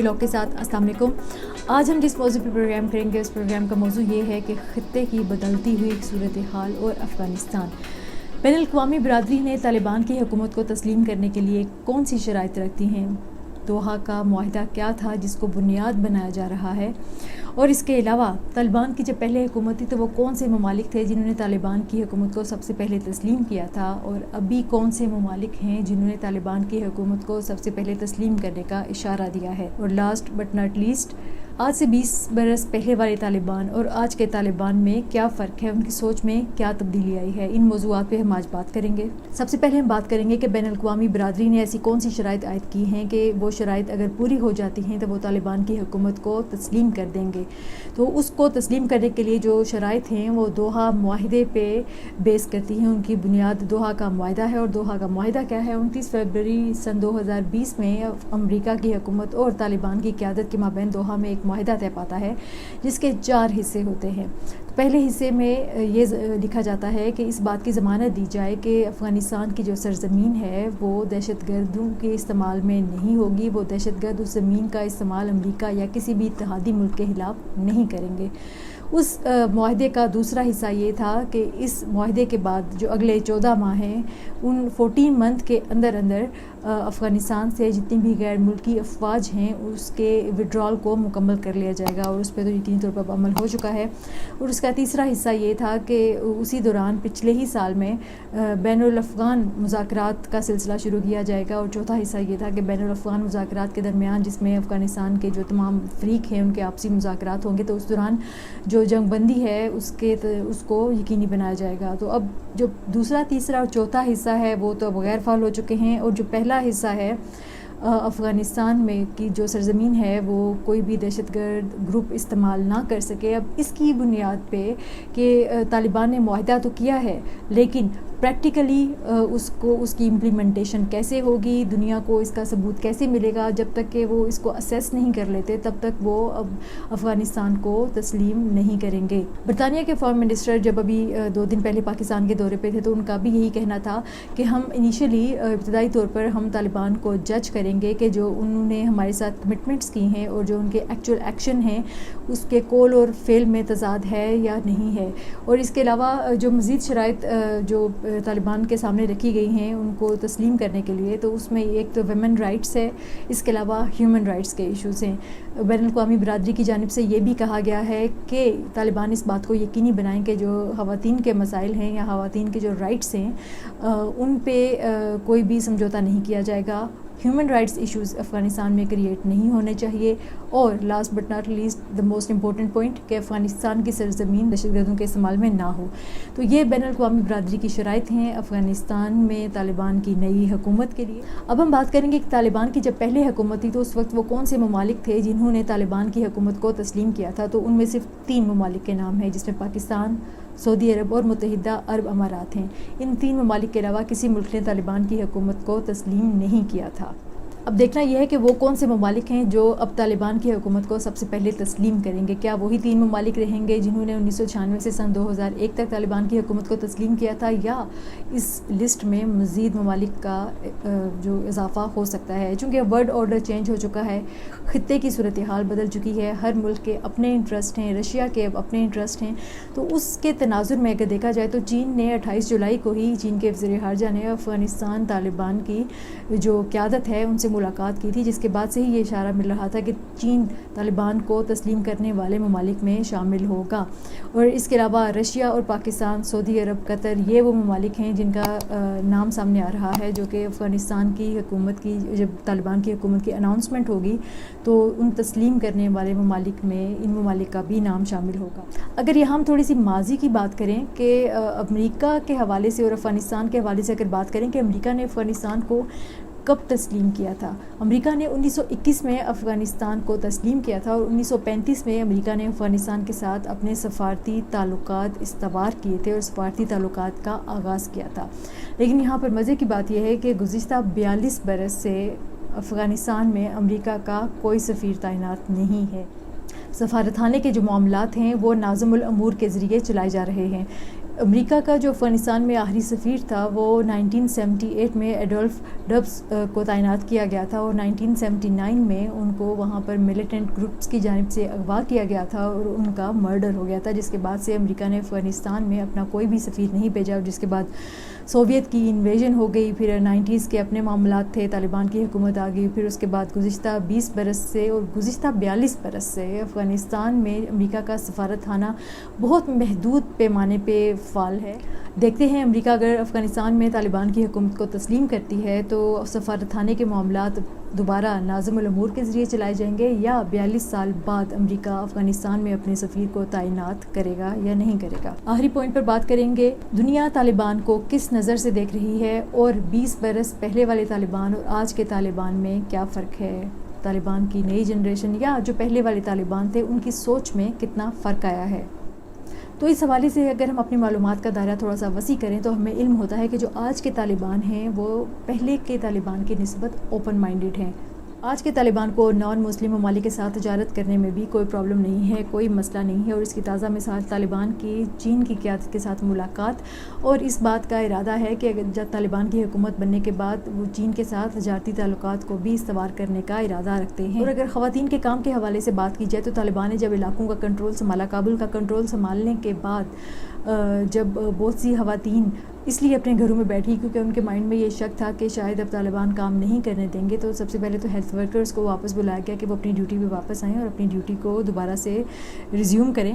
Vlog کے ساتھ السلام علیکم۔ آج ہم جس موضوع پر پروگرام کریں گے اس پروگرام کا موضوع یہ ہے کہ خطے کی بدلتی ہوئی صورتحال اور افغانستان۔ بین الاقوامی برادری نے طالبان کی حکومت کو تسلیم کرنے کے لیے کون سی شرائط رکھتی ہیں؟ دوحہ کا معاہدہ کیا تھا جس کو بنیاد بنایا جا رہا ہے؟ اور اس کے علاوہ طالبان کی جب پہلے حکومت تھی تو وہ کون سے ممالک تھے جنہوں نے طالبان کی حکومت کو سب سے پہلے تسلیم کیا تھا، اور ابھی کون سے ممالک ہیں جنہوں نے طالبان کی حکومت کو سب سے پہلے تسلیم کرنے کا اشارہ دیا ہے؟ اور لاسٹ بٹ ناٹ لیسٹ، آج سے 20 برس پہلے والے طالبان اور آج کے طالبان میں کیا فرق ہے، ان کی سوچ میں کیا تبدیلی آئی ہے؟ ان موضوعات پہ ہم آج بات کریں گے۔ سب سے پہلے ہم بات کریں گے کہ بین الاقوامی برادری نے ایسی کون سی شرائط عائد کی ہیں کہ وہ شرائط اگر پوری ہو جاتی ہیں تو وہ طالبان کی حکومت کو تسلیم کر دیں گے۔ تو اس کو تسلیم کرنے کے لیے جو شرائط ہیں وہ دوحہ معاہدے پہ بیس کرتی ہیں، ان کی بنیاد دوحہ کا معاہدہ ہے۔ اور دوحہ کا معاہدہ کیا ہے؟ 29 فروری سن 2020 میں امریکا کی حکومت اور طالبان کی قیادت کے مابین دوحہ میں ایک معاہدہ طے پاتا ہے جس کے 4 حصے ہوتے ہیں۔ پہلے حصے میں یہ لکھا جاتا ہے کہ اس بات کی ضمانت دی جائے کہ افغانستان کی جو سرزمین ہے وہ دہشت گردوں کے استعمال میں نہیں ہوگی، وہ دہشت گرد اس زمین کا استعمال امریکا یا کسی بھی اتحادی ملک کے خلاف نہیں کریں گے۔ اس معاہدے کا دوسرا حصہ یہ تھا کہ اس معاہدے کے بعد جو اگلے 14 ماہ ہیں ان 14 منتھ کے اندر افغانستان سے جتنی بھی غیر ملکی افواج ہیں اس کے وڈرال کو مکمل کر لیا جائے گا، اور اس پہ تو یقینی طور پر عمل ہو چکا ہے۔ اور اس کا تیسرا حصہ یہ تھا کہ اسی دوران پچھلے ہی سال میں بین الافغان مذاکرات کا سلسلہ شروع کیا جائے گا۔ اور چوتھا حصہ یہ تھا کہ بین الافغان مذاکرات کے درمیان جس میں افغانستان کے جو تمام فریق ہیں ان کے آپسی مذاکرات ہوں گے، تو اس دوران جو جنگ بندی ہے اس کو یقینی بنایا جائے گا۔ تو اب جو دوسرا، تیسرا اور چوتھا حصہ ہے وہ تو غیر فعال ہو چکے ہیں، اور جو پہلا حصہ ہے افغانستان میں کی جو سرزمین ہے وہ کوئی بھی دہشت گرد گروپ استعمال نہ کر سکے۔ اب اس کی بنیاد پہ کہ طالبان نے معاہدہ تو کیا ہے لیکن پریکٹیکلی اس کی امپلیمنٹیشن کیسے ہوگی، دنیا کو اس کا ثبوت کیسے ملے گا، جب تک کہ وہ اس کو اسیس نہیں کر لیتے تب تک وہ اب افغانستان کو تسلیم نہیں کریں گے۔ برطانیہ کے فارم منسٹر جب ابھی 2 دن پہلے پاکستان کے دورے پہ تھے تو ان کا بھی یہی کہنا تھا کہ ہم انیشلی ابتدائی طور پر ہم طالبان کو جج کریں گے کہ جو انہوں نے ہمارے ساتھ کمٹمنٹس کی ہیں اور جو ان کے ایکچوئل ایکشن ہیں اس کے قول اور فعل میں تضاد ہے یا نہیں ہے۔ اور اس کے علاوہ جو مزید شرائط جو طالبان کے سامنے رکھی گئی ہیں ان کو تسلیم کرنے کے لیے، تو اس میں ایک تو ویمن رائٹس ہے، اس کے علاوہ ہیومن رائٹس کے ایشوز ہیں۔ بین الاقوامی برادری کی جانب سے یہ بھی کہا گیا ہے کہ طالبان اس بات کو یقینی بنائیں کہ جو خواتین کے مسائل ہیں یا خواتین کے جو رائٹس ہیں ان پہ کوئی بھی سمجھوتا نہیں کیا جائے گا، ہیومن رائٹس ایشوز افغانستان میں کریٹ نہیں ہونے چاہیے، اور last but not least the most important point کہ افغانستان کی سرزمین دہشت گردوں کے استعمال میں نہ ہو۔ تو یہ بین الاقوامی برادری کی شرائط ہیں افغانستان میں طالبان کی نئی حکومت کے لیے۔ اب ہم بات کریں گے کہ طالبان کی جب پہلے حکومت تھی تو اس وقت وہ کون سے ممالک تھے جنہوں نے طالبان کی حکومت کو تسلیم کیا تھا؟ تو ان میں صرف 3 ممالک کے نام ہیں جس میں پاکستان، سعودی عرب اور متحدہ عرب امارات ہیں۔ ان 3 ممالک کے علاوہ کسی ملک نے طالبان کی حکومت کو تسلیم نہیں کیا تھا۔ اب دیکھنا یہ ہے کہ وہ کون سے ممالک ہیں جو اب طالبان کی حکومت کو سب سے پہلے تسلیم کریں گے۔ کیا وہی 3 ممالک رہیں گے جنہوں نے 1996 سے سن 2001 تک طالبان کی حکومت کو تسلیم کیا تھا، یا اس لسٹ میں مزید ممالک کا جو اضافہ ہو سکتا ہے؟ چونکہ ورلڈ آرڈر چینج ہو چکا ہے، خطے کی صورتحال بدل چکی ہے، ہر ملک کے اپنے انٹرسٹ ہیں، رشیا کے اپنے انٹرسٹ ہیں۔ تو اس کے تناظر میں اگر دیکھا جائے تو چین نے 28 جولائی کو ہی چین کے وزیر خارجہ نے افغانستان طالبان کی جو قیادت ہے ان سے ملاقات کی تھی، جس کے بعد سے ہی یہ اشارہ مل رہا تھا کہ چین طالبان کو تسلیم کرنے والے ممالک میں شامل ہوگا۔ اور اس کے علاوہ رشیا اور پاکستان، سعودی عرب، قطر، یہ وہ ممالک ہیں جن کا نام سامنے آ رہا ہے جو کہ افغانستان کی حکومت کی جب طالبان کی حکومت کی اناؤنسمنٹ ہوگی تو ان تسلیم کرنے والے ممالک میں ان ممالک کا بھی نام شامل ہوگا۔ اگر یہاں ہم تھوڑی سی ماضی کی بات کریں کہ امریکہ کے حوالے سے اور افغانستان کے حوالے سے اگر بات کریں کہ امریکہ نے افغانستان کو کب تسلیم کیا تھا؟ امریکہ نے 1921 میں افغانستان کو تسلیم کیا تھا، اور 1935 میں امریکہ نے افغانستان کے ساتھ اپنے سفارتی تعلقات استوار کیے تھے اور سفارتی تعلقات کا آغاز کیا تھا۔ لیکن یہاں پر مزے کی بات یہ ہے کہ گزشتہ 42 برس سے افغانستان میں امریکہ کا کوئی سفیر تعینات نہیں ہے۔ سفارتخانے کے جو معاملات ہیں وہ ناظم الامور کے ذریعے چلائے جا رہے ہیں۔ امریکہ کا جو افغانستان میں آخری سفیر تھا وہ 1978 میں ایڈولف ڈبس کو تعینات کیا گیا تھا اور 1979 میں ان کو وہاں پر ملیٹنٹ گروپس کی جانب سے اغوا کیا گیا تھا اور ان کا مرڈر ہو گیا تھا، جس کے بعد سے امریکہ نے افغانستان میں اپنا کوئی بھی سفیر نہیں بھیجا، اور جس کے بعد سوویت کی انویژن ہو گئی، پھر 90s کے اپنے معاملات تھے، طالبان کی حکومت آ گئی، پھر اس کے بعد گزشتہ 20 برس سے اور گزشتہ 42 برس سے افغانستان میں امریکہ کا سفارت خانہ بہت محدود پیمانے پہ فعال ہے۔ دیکھتے ہیں امریکہ اگر افغانستان میں طالبان کی حکومت کو تسلیم کرتی ہے تو سفارت خانے کے معاملات دوبارہ ناظم الامور کے ذریعے چلائے جائیں گے، یا 42 سال بعد امریکہ افغانستان میں اپنے سفیر کو تعینات کرے گا یا نہیں کرے گا۔ آخری پوائنٹ پر بات کریں گے، دنیا طالبان کو کس نظر سے دیکھ رہی ہے اور 20 برس پہلے والے طالبان اور آج کے طالبان میں کیا فرق ہے؟ طالبان کی نئی جنریشن یا جو پہلے والے طالبان تھے ان کی سوچ میں کتنا فرق آیا ہے؟ تو اس حوالے سے اگر ہم اپنی معلومات کا دائرہ تھوڑا سا وسیع کریں تو ہمیں علم ہوتا ہے کہ جو آج کے طالبان ہیں وہ پہلے کے طالبان کی نسبت اوپن مائنڈڈ ہیں۔ آج کے طالبان کو نان مسلم ممالک کے ساتھ تجارت کرنے میں بھی کوئی پرابلم نہیں ہے، کوئی مسئلہ نہیں ہے، اور اس کی تازہ مثال طالبان کی چین کی قیادت کے ساتھ ملاقات اور اس بات کا ارادہ ہے کہ اگر جب طالبان کی حکومت بننے کے بعد وہ چین کے ساتھ تجارتی تعلقات کو بھی استوار کرنے کا ارادہ رکھتے ہیں۔ اور اگر خواتین کے کام کے حوالے سے بات کی جائے تو طالبان نے جب علاقوں کا کنٹرول سنبھالا، کابل کا کنٹرول سنبھالنے کے بعد جب بہت سی خواتین اس لیے اپنے گھروں میں بیٹھی کیونکہ ان کے مائنڈ میں یہ شک تھا کہ شاید اب طالبان کام نہیں کرنے دیں گے، تو سب سے پہلے تو ہیلتھ ورکرز کو واپس بلایا گیا کہ وہ اپنی ڈیوٹی پہ واپس آئیں اور اپنی ڈیوٹی کو دوبارہ سے ریزیوم کریں۔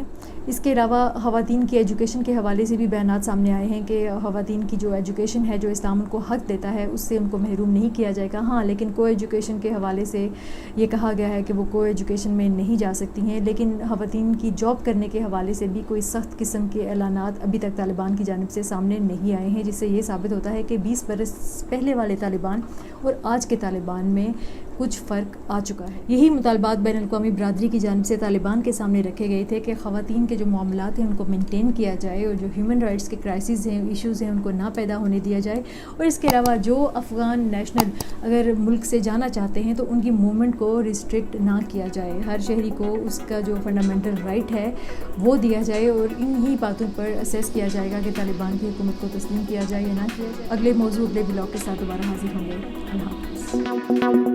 اس کے علاوہ خواتین کی ایجوکیشن کے حوالے سے بھی بیانات سامنے آئے ہیں کہ خواتین کی جو ایجوکیشن ہے، جو اسلام ان کو حق دیتا ہے، اس سے ان کو محروم نہیں کیا جائے گا۔ ہاں، لیکن کو ایجوکیشن کے حوالے سے یہ کہا گیا ہے کہ وہ کو ایجوکیشن میں نہیں جا سکتی ہیں، لیکن خواتین کی جاب کرنے کے حوالے سے بھی کوئی سخت قسم کے اعلانات ابھی تک طالبان کی جانب سے سامنے نہیں آئے ہیں، جس سے یہ ثابت ہوتا ہے کہ 20 برس پہلے والے طالبان اور آج کے طالبان میں کچھ فرق آ چکا ہے۔ یہی مطالبات بین الاقوامی برادری کی جانب سے طالبان کے سامنے رکھے گئے تھے کہ خواتین کے جو معاملات ہیں ان کو مینٹین کیا جائے اور جو ہیومن رائٹس کے کرائسز ہیں، ایشوز ہیں، ان کو نہ پیدا ہونے دیا جائے، اور اس کے علاوہ جو افغان نیشنل اگر ملک سے جانا چاہتے ہیں تو ان کی موومنٹ کو ریسٹرکٹ نہ کیا جائے، ہر شہری کو اس کا جو فنڈامنٹل رائٹ ہے وہ دیا جائے، اور انہی باتوں پر اسیس کیا جائے گا کہ طالبان کی حکومت کو تسلیم کیا جائے یا نہ کیا جائے۔ اگلے موضوع اگلے بلاگ کے ساتھ دوبارہ حاضر ہوں گے۔ اللہ حافظ۔